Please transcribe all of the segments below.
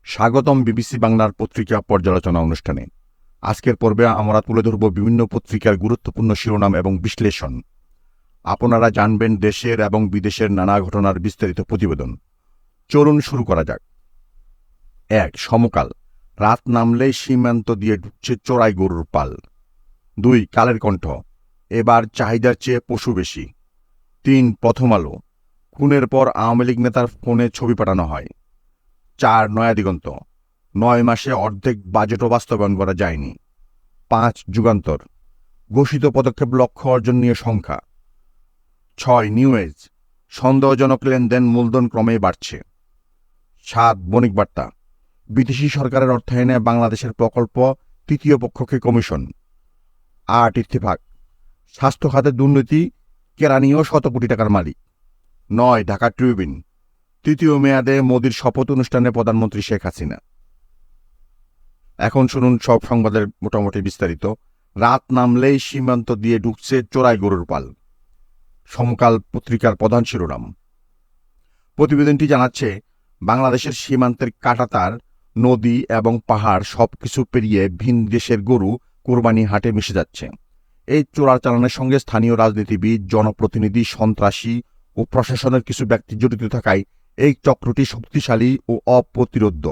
স্বাগতম বিবিসি বাংলার পত্রিকা পর্যালোচনা অনুষ্ঠানে। আজকের পর্বে আমরা তুলে ধরব বিভিন্ন পত্রিকার গুরুত্বপূর্ণ শিরোনাম এবং বিশ্লেষণ। আপনারা জানবেন দেশের এবং বিদেশের নানা ঘটনার বিস্তারিত প্রতিবেদন। চলুন শুরু করা যাক। ১. সমকাল, রাত নামলেই সীমান্ত দিয়ে ঢুকছে চোরাই গরুর পাল। ২. কালের কণ্ঠ, এবার চাহিদার চেয়ে পশু বেশি। ৩. প্রথম আলো, খুনের পর আওয়ামী লীগ নেতার ফোনে ছবি পাঠানো হয়। ৪. নয়া দিগন্ত, ৯ মাসে অর্ধেক বাজেটও বাস্তবায়ন করা যায়নি। ৫. যুগান্তর, ঘোষিত পদক্ষেপ লক্ষ্য অর্জন নিয়ে সংখ্যা। ৬. নিউ এজ, সন্দেহজনক লেনদেন মূলধন ক্রমেই বাড়ছে। ৭. বণিক বার্তা, বিদেশি সরকারের অর্থায়নে বাংলাদেশের প্রকল্প তৃতীয় পক্ষকে কমিশন। ৮. ইত্তেফাক, স্বাস্থ্য খাতে দুর্নীতি, কেরানিও শত কোটি টাকার মালিক। ৯. ঢাকা ট্রিবিউন, তৃতীয় মেয়াদে মোদির শপথ অনুষ্ঠানে প্রধানমন্ত্রী শেখ হাসিনা। এখন শুনুন সব সংবাদের মোটামুটি বিস্তারিত। রাত নামলেই সীমান্ত দিয়ে ঢুকছে চোরাই গরুর পাল। সমকাল পত্রিকার প্রধান শিরোনাম। প্রতিবেদনটি জানাচ্ছে, বাংলাদেশের সীমান্তের কাঁটাতার, নদী এবং পাহাড় সবকিছু পেরিয়ে ভিন দেশের গরু কোরবানি হাটে মিশে যাচ্ছে। এই চোরাচালানের সঙ্গে স্থানীয় রাজনীতিবিদ, জনপ্রতিনিধি, সন্ত্রাসী ও প্রশাসনের কিছু ব্যক্তি জড়িত থাকায় এই চক্রটি শক্তিশালী ও অপ্রতিরোধ্য।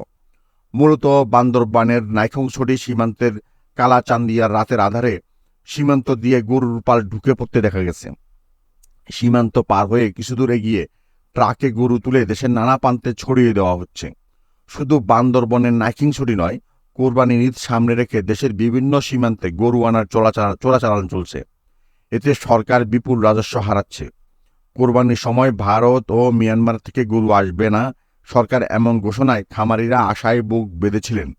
মূলত বান্দরবানের নাইখংছড়ি সীমান্তের কালাচান্দিয়ার রাতের আধারে সীমান্ত দিয়ে গরুর পাল ঢুকে পড়তে দেখা গেছে। সীমান্ত পার হয়ে কিছুদূর এগিয়ে ট্রাকে গরু তুলে দেশের নানা প্রান্তে ছড়িয়ে দেওয়া হচ্ছে। শুধু বান্দরবনের নাইখংছড়ি নয়, কোরবানির ঈদ সামনে রেখে দেশের বিভিন্ন সীমান্তে গরু আনার চোরাচালান চলছে। এতে সরকার বিপুল রাজস্ব হারাচ্ছে। কোরবানির সময় ভারত ও মিয়ানমার থেকে গরু আসবে না, সরকার এমন ঘোষণায় খামারিরা আশায় বুক বেঁধেছিলেন।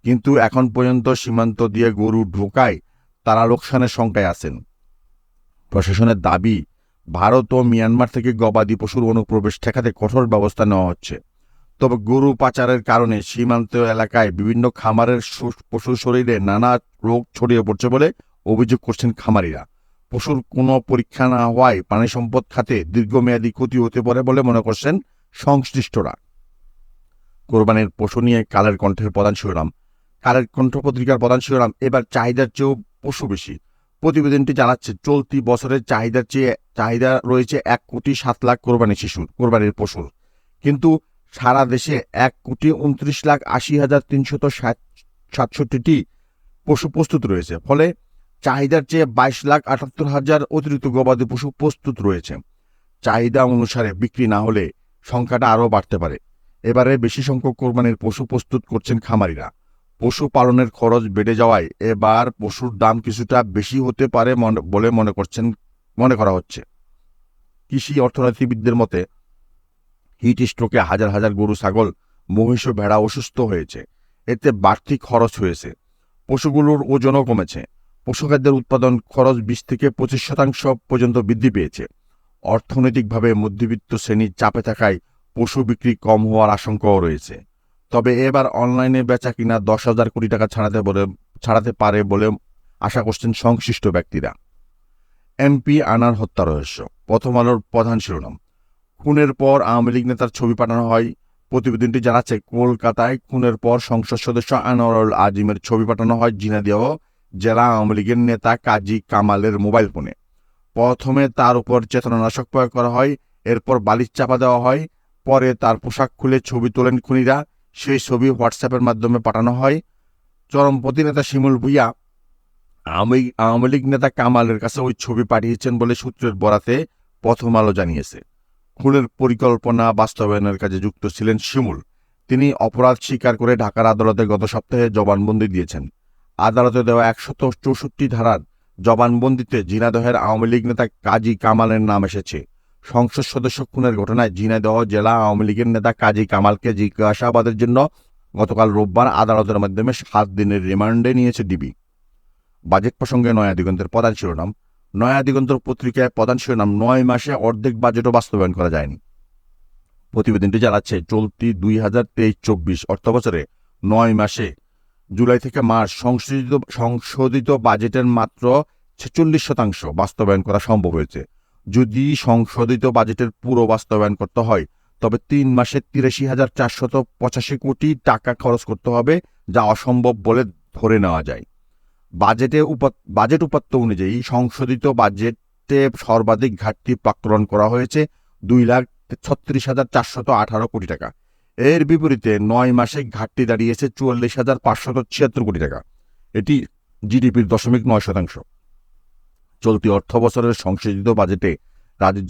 কিন্তু এখন পর্যন্ত সীমান্ত দিয়ে গরু ঢোকায় তারা লোকসানের শঙ্কায় আছেন। প্রশাসনের দাবি, ভারত ও মিয়ানমার থেকে গবাদি পশুর অনুপ্রবেশ ঠেকাতে কঠোর ব্যবস্থা নেওয়া হচ্ছে। তবে গরু পাচারের কারণে সীমান্ত এলাকায় বিভিন্ন খামারের পশুর শরীরে নানা রোগ ছড়িয়ে পড়ছে বলে অভিযোগ করছেন খামারিরা। পশুর কোনো পরীক্ষা না হওয়ায় প্রাণী সম্পদ খাতে দীর্ঘমেয়াদী ক্ষতি হতে পারে বলে মনে করছেন সংশ্লিষ্টরা। কোরবানির পশু নিয়ে কালের কণ্ঠের প্রধান শিরোনাম। কালের কণ্ঠ পত্রিকার প্রধান শিরোনাম, এবার চাহিদার চেয়েও পশু বেশি। প্রতিবেদনটি জানাচ্ছে, চলতি বছরের চাহিদা রয়েছে 1,07,00,000 কোরবানির পশুর, কিন্তু সারা দেশে 1,29,80,367টি পশু প্রস্তুত রয়েছে। ফলে চাহিদার চেয়ে 22,78,000 অতিরিক্ত গবাদি পশু প্রস্তুত রয়েছে। চাহিদা অনুসারে বিক্রি না হলে সংখ্যাটা আরও বাড়তে পারে। এবারে বেশি সংখ্যক কোরবানির পশু প্রস্তুত করছেন খামারিরা। পশু পালনের খরচ বেড়ে যাওয়ায় এবার পশুর দাম কিছুটা বেশি হতে পারে বলে মনে করা হচ্ছে। কৃষি অর্থনীতিবিদদের মতে, হিট স্ট্রোকে হাজার হাজার গরু, ছাগল, মহিষ ও ভেড়া অসুস্থ হয়েছে। এতে বাড়তি খরচ হয়েছে। পশুগুলোর ওজনও কমেছে। পশুখাদ্যের উৎপাদন খরচ 20 থেকে 25% পর্যন্ত বৃদ্ধি পেয়েছে। অর্থনৈতিকভাবে মধ্যবিত্ত শ্রেণীর চাপে থাকায় পশু বিক্রি কম হওয়ার আশঙ্কাও রয়েছে। তবে এবার অনলাইনে বেচা কিনা 10,000 কোটি টাকা ছাড়াতে পারে বলে আশা করছেন সংশ্লিষ্ট ব্যক্তিরা। এমপি আনার হত্যা রহস্য, প্রথম আলোর প্রধান শিরোনাম। খুনের পর আওয়ামী লীগ নেতার ছবি পাঠানো হয়। প্রতিবেদনটি জানাচ্ছে, কলকাতায় খুনের পর সংসদ সদস্য আনোয়ারুল আজিমের ছবি পাঠানো হয় ঝিনাইদহ জেলা আওয়ামী লীগের নেতা কাজী কামালের মোবাইল ফোনে। প্রথমে তার উপর চেতনানাশক প্রয়োগ করা হয়, এরপর বালিশ চাপা দেওয়া হয়। পরে তার পোশাক খুলে ছবি তোলেন খুনিরা। সেই ছবি হোয়াটসঅ্যাপের মাধ্যমে পাঠানো হয়। চরমপন্থী নেতা শিমুল ভূঁইয়া আওয়ামী লীগ নেতা কামালের কাছে ওই ছবি পাঠিয়েছেন বলে সূত্রের বরাতে প্রথম আলো জানিয়েছে। খুনের পরিকল্পনা বাস্তবায়নের কাজে যুক্ত ছিলেন শিমুল। তিনি অপরাধ স্বীকার করে ঢাকার আদালতে গত সপ্তাহে জবানবন্দি দিয়েছেন। আদালতে দেওয়া 164 ধারার জবানবন্দিতে ঝিনাইদহের আওয়ামী লীগ নেতা কাজী কামালের নাম এসেছে। সংসদ সদস্য খুনের ঘটনায় ঝিনাইদহ জেলা আওয়ামী লীগের নেতা কাজী কামালকে জিজ্ঞাসাবাদের জন্য গতকাল রোববার আদালতের মাধ্যমে 7 দিনের রিমান্ডে নিয়েছে ডিবি। বাজেট প্রসঙ্গে নয়া দিগন্তের প্রধান শিরোনাম। নয়া দিগন্ত পত্রিকায় প্রধান শিরোনাম, 9 মাসে অর্ধেক বাজেটও বাস্তবায়ন করা যায়নি। প্রতিবেদনটি জানাচ্ছে, চলতি 2023-24 অর্থবছরে 9 মাসে জুলাই থেকে মার্চ সংশোধিত বাজেটের মাত্র 46% বাস্তবায়ন করা সম্ভব হয়েছে। যদি সংশোধিত বাজেটের পুরো বাস্তবায়ন করতে হয় তবে 3 মাসে 83,485 কোটি টাকা খরচ করতে হবে, যা অসম্ভব বলে ধরে নেওয়া যায়। বাজেট উপাত্ত অনুযায়ী সংশোধিত বাজেটে সর্বাধিক ঘাটতি প্রাক্কলন করা হয়েছে 2,36,418 কোটি টাকা। এর বিপরীতে 9 মাসে ঘাটতি দাঁড়িয়েছে 44,576 কোটি টাকা। এটি জিডিপির 0.9%। চলতি অর্থ বছরের সংশোধিত বাজেটে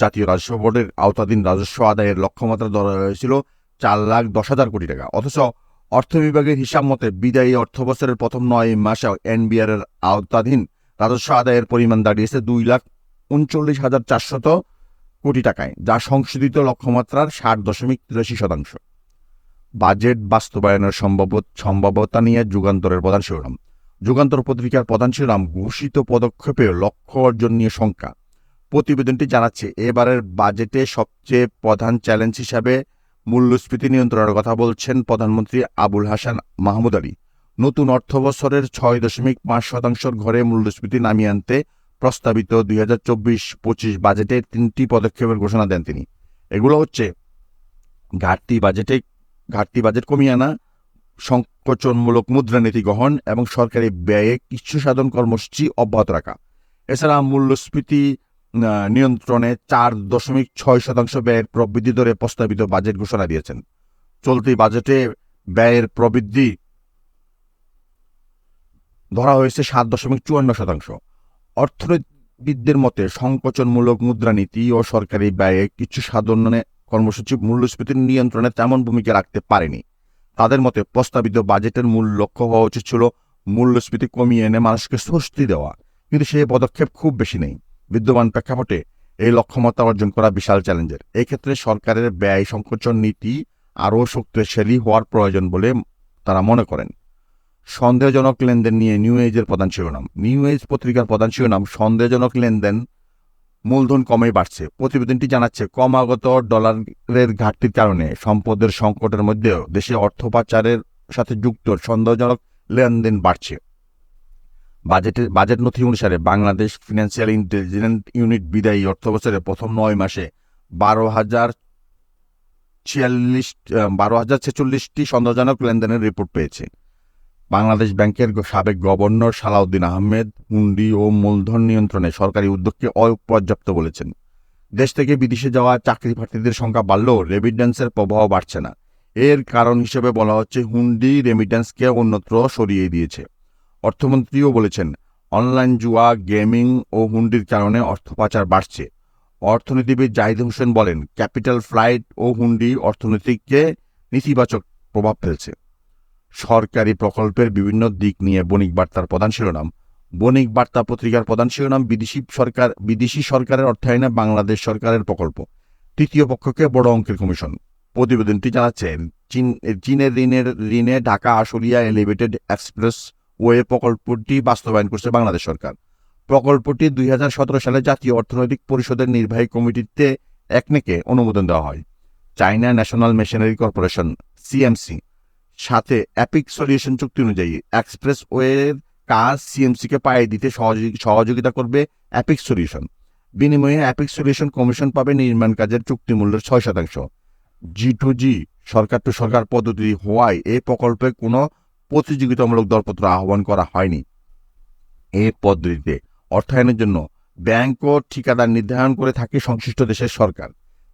জাতীয় রাজস্ব বোর্ডের আওতাধীন রাজস্ব আদায়ের লক্ষ্যমাত্রা ধরা হয়েছিল 4,10,000 কোটি টাকা। অথচ অর্থ বিভাগের হিসাব মতে বিদায়ী অর্থ বছরের প্রথম 9 মাসে এনবিআর এর আওতাধীন রাজস্ব আদায়ের পরিমাণ দাঁড়িয়েছে 2,39,400 কোটি টাকায়, যা সংশোধিত লক্ষ্যমাত্রার 60.83%। বাজেট বাস্তবায়নের সম্ভাব্যতা নিয়ে যুগান্তরের প্রধান শিরোনাম। যুগান্তর পত্রিকার প্রধান শিরোনাম ঘোষিত পদক্ষেপে লক্ষ্য অর্জন নিয়ে শঙ্কা। প্রতিবেদনটি জানাচ্ছে, এবারের বাজেটে সবচেয়ে প্রধান চ্যালেঞ্জ হিসাবে মূল্যস্ফীতি নিয়ন্ত্রণের কথা বলছেন প্রধানমন্ত্রী আবুল হাসান মাহমুদ আলী। নতুন অর্থ বছরের 6.5% ঘরে মূল্যস্ফীতি নামিয়ে আনতে প্রস্তাবিত 2024-25 বাজেটে 3টি পদক্ষেপের ঘোষণা দেন তিনি। এগুলো হচ্ছে ঘাটতি বাজেট কমিয়ে আনা, সংকোচনমূলক মুদ্রানীতি গ্রহণ এবং সরকারি ব্যয়ে কিছু সাধন কর্মসূচি অব্যাহত রাখা। এছাড়া মূল্যস্ফীতি নিয়ন্ত্রণে 4.6% ব্যয়ের প্রবৃদ্ধি দরে প্রস্তাবিত বাজেট ঘোষণা দিয়েছেন। চলতি বাজেটে ব্যয়ের প্রবৃদ্ধি ধরা হয়েছে 7.54%। অর্থনীতিবিদদের মতে সংকোচনমূলক মুদ্রানীতি ও সরকারি ব্যয়ে কিছু সাধনে কর্মসূচি মূল্যস্ফীতির নিয়ন্ত্রণে তেমন ভূমিকা রাখতে পারেনি। তাদের মতে প্রস্তাবিত বাজেটের মূল লক্ষ্য হওয়া উচিত ছিল মূল্যস্ফীতি কমিয়ে এনে মানুষকে স্বস্তি দেওয়া, কিন্তু সেই পদক্ষেপ খুব বেশি নেই। বিদ্যমান প্রেক্ষাপটে এই লক্ষ্যমাত্রা অর্জন করা বিশাল চ্যালেঞ্জের। এই ক্ষেত্রে সরকারের ব্যয় সংকোচন নীতি আরও শক্তিশালী হওয়ার প্রয়োজন বলে তারা মনে করেন। সন্দেহজনক লেনদেন নিয়ে নিউ এজের প্রধান শিরোনাম। নিউ এজ পত্রিকার প্রধান শিরোনাম, সন্দেহজনক লেনদেন, মূলধন কমে বাড়ছে। প্রতিবেদনটি জানাচ্ছে, ক্রমাগত ডলারের ঘাটতির কারণে সম্পদের সংকটের মধ্যেও দেশে অর্থ পাচারের সাথে যুক্ত সন্দেহজনক লেনদেন বাড়ছে। বাজেট নথি অনুসারে বাংলাদেশ ফিনান্সিয়াল ইন্টেলিজেন্স ইউনিট বিদায়ী অর্থবছরের প্রথম 9 মাসে 12,046টি সন্দেহজনক লেনদেনের রিপোর্ট পেয়েছে। বাংলাদেশ ব্যাংকের সাবেক গভর্নর সালাউদ্দিন আহমেদ হুন্ডি ও মূলধন নিয়ন্ত্রণে সরকারি উদ্যোগকে অপর্যাপ্ত বলেছেন। দেশ থেকে বিদেশে যাওয়া চাকরি প্রার্থীদের সংখ্যা বাড়লেও রেমিটেন্সের প্রবাহ বাড়ছে না। এর কারণ হিসেবে বলা হচ্ছে, হুন্ডি রেমিটেন্সকে অন্যত্র সরিয়ে দিয়েছে। অর্থমন্ত্রীও বলেছেন, অনলাইন জুয়া, গেমিং ও হুন্ডির কারণে অর্থ পাচার বাড়ছে। অর্থনীতিবিদ জাহিদ হোসেন বলেন, ক্যাপিটাল ফ্লাইট ও হুন্ডি অর্থনীতিকে নেতিবাচক প্রভাব ফেলছে। সরকারি প্রকল্পের বিভিন্ন দিক নিয়ে বণিক বার্তার প্রধান শিরোনাম। বণিক বার্তা পত্রিকার প্রধান শিরোনাম, বিদেশি সরকারের অর্থায়নে বাংলাদেশ সরকারের প্রকল্প, তৃতীয় পক্ষকে বড় অঙ্কের কমিশন। প্রতিবেদনটি জানাচ্ছে, চীনের ঋণে Dhaka Ashulia elevated express way প্রকল্পটি বাস্তবায়ন করছে বাংলাদেশ সরকার। প্রকল্পটি 2017 সালে জাতীয় অর্থনৈতিক পরিষদের নির্বাহী কমিটিতে একনেকে অনুমোদন দেওয়া হয়। China national machinery corporation CMC সাথে অ্যাপিক সলিউশন চুক্তি অনুযায়ী এক্সপ্রেস ওয়ের কাজ সিএমসিকে পাইয়ে দিতে সহযোগিতা করবে অ্যাপিক সলিউশন। বিনিময়ে অ্যাপিক সলিউশন কমিশন পাবে নির্মাণ কাজের চুক্তি মূল্যের 6%। G2G সরকার টু সরকার পদ্ধতি হওয়ায় এই প্রকল্পে কোনো প্রতিযোগিতামূলক দরপত্র আহ্বান করা হয়নি। এই পদ্ধতিতে অর্থায়নের জন্য ব্যাংক ও ঠিকাদার নির্ধারণ করে থাকে সংশ্লিষ্ট দেশের সরকার।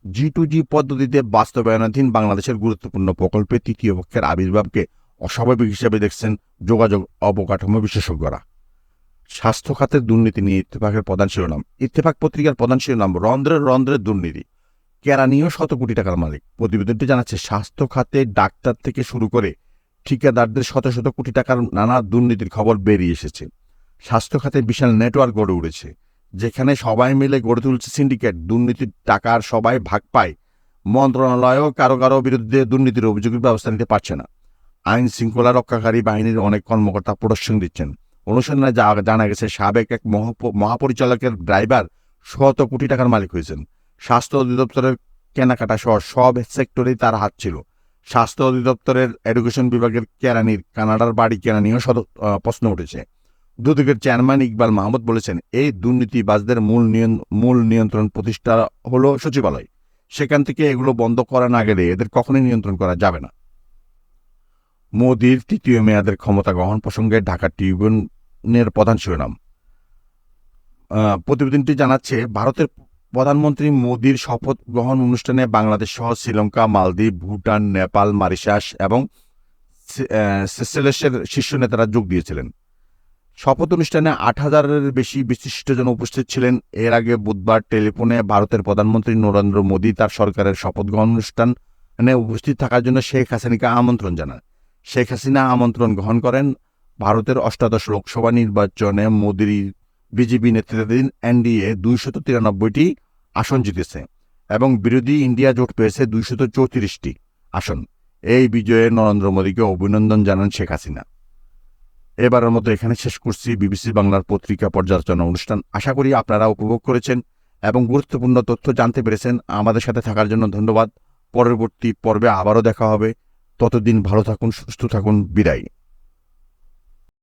G2G পদ্ধতিতে বাস্তবায়নাধীন বাংলাদেশের গুরুত্বপূর্ণ প্রকল্পে তৃতীয় পক্ষের আবির্ভাবকে অস্বাভাবিক হিসেবে দেখছেন যোগাযোগ অবকাঠামো বিশেষজ্ঞরা। স্বাস্থ্য খাতের দুর্নীতি নিয়ে ইত্তেফাকের প্রধান শিরোনাম। ইত্তেফাক পত্রিকার প্রধান শিরোনাম, রন্ধ্রে দুর্নীতি, কেরানিও শত কোটি টাকার মালিক। প্রতিবেদনটি জানাচ্ছে, স্বাস্থ্য খাতে ডাক্তার থেকে শুরু করে ঠিকাদারদের শত শত কোটি টাকার নানা দুর্নীতির খবর বেরিয়ে এসেছে। স্বাস্থ্য খাতে বিশাল নেটওয়ার্ক গড়ে উঠেছে, যেখানে সবাই মিলে গড়ে তুলছে সিন্ডিকেট। দুর্নীতির টাকার সবাই ভাগ পায়। মন্ত্রণালয়ও কারো বিরুদ্ধে দুর্নীতির অভিযোগের ব্যবস্থা নিতে পারছে না। আইন শৃঙ্খলা রক্ষাকারী বাহিনীর অনেক কর্মকর্তা প্রদর্শন দিচ্ছেন। অনুসন্ধানে জানা গেছে, সাবেক এক মহাপরিচালকের ড্রাইভার শত কোটি টাকার মালিক হয়েছেন। স্বাস্থ্য অধিদপ্তরের কেনাকাটা সহ সব সেক্টরেই তার হাত ছিল। স্বাস্থ্য অধিদপ্তরের এডুকেশন বিভাগের কেরানির কানাডার বাড়ি কেনা নিয়েও প্রশ্ন উঠেছে। দুদকের চেয়ারম্যান ইকবাল মাহমুদ বলেছেন, এই দুর্নীতিবাজদের মূল নিয়ন্ত্রণ প্রতিষ্ঠা হলো সচিবালয়। সেখান থেকে এগুলো বন্ধ করা না গেলে এদের কখনোই নিয়ন্ত্রণ করা যাবে না। মোদির তৃতীয় মেয়াদের ক্ষমতা গ্রহণ প্রসঙ্গে ঢাকা ট্রিবিউনের প্রধান শিরোনাম। প্রতিবেদনটি জানাচ্ছে, ভারতের প্রধানমন্ত্রী মোদির শপথ গ্রহণ অনুষ্ঠানে বাংলাদেশ সহ শ্রীলঙ্কা, মালদ্বীপ, ভুটান, নেপাল, মরিশাস এবং সেসেলেসের শীর্ষ নেতারা যোগ দিয়েছিলেন। শপথ অনুষ্ঠানে 8,000-এর বেশি বিশিষ্টজন উপস্থিত ছিলেন। এর আগে বুধবার টেলিফোনে ভারতের প্রধানমন্ত্রী নরেন্দ্র মোদি তার সরকারের শপথ গ্রহণ অনুষ্ঠানে উপস্থিত থাকার জন্য শেখ হাসিনাকে আমন্ত্রণ জানান। শেখ হাসিনা আমন্ত্রণ গ্রহণ করেন। ভারতের 18 লোকসভা নির্বাচনে মোদির বিজেপি নেতৃত্বাধীন এনডিএ 293টি আসন জিতেছে এবং বিরোধী ইন্ডিয়া জোট পেয়েছে 234টি আসন। এই বিজয়ে নরেন্দ্র মোদীকে অভিনন্দন জানান শেখ হাসিনা। এবারের মতো এখানে শেষ করছি বিবিসি বাংলার পত্রিকা পর্যালোচনা অনুষ্ঠান। আশা করি আপনারা উপভোগ করেছেন এবং গুরুত্বপূর্ণ তথ্য জানতে পেরেছেন। আমাদের সাথে থাকার জন্য ধন্যবাদ। পরবর্তী পর্বে আবারও দেখা হবে। ততদিন ভালো থাকুন, সুস্থ থাকুন। বিদায়।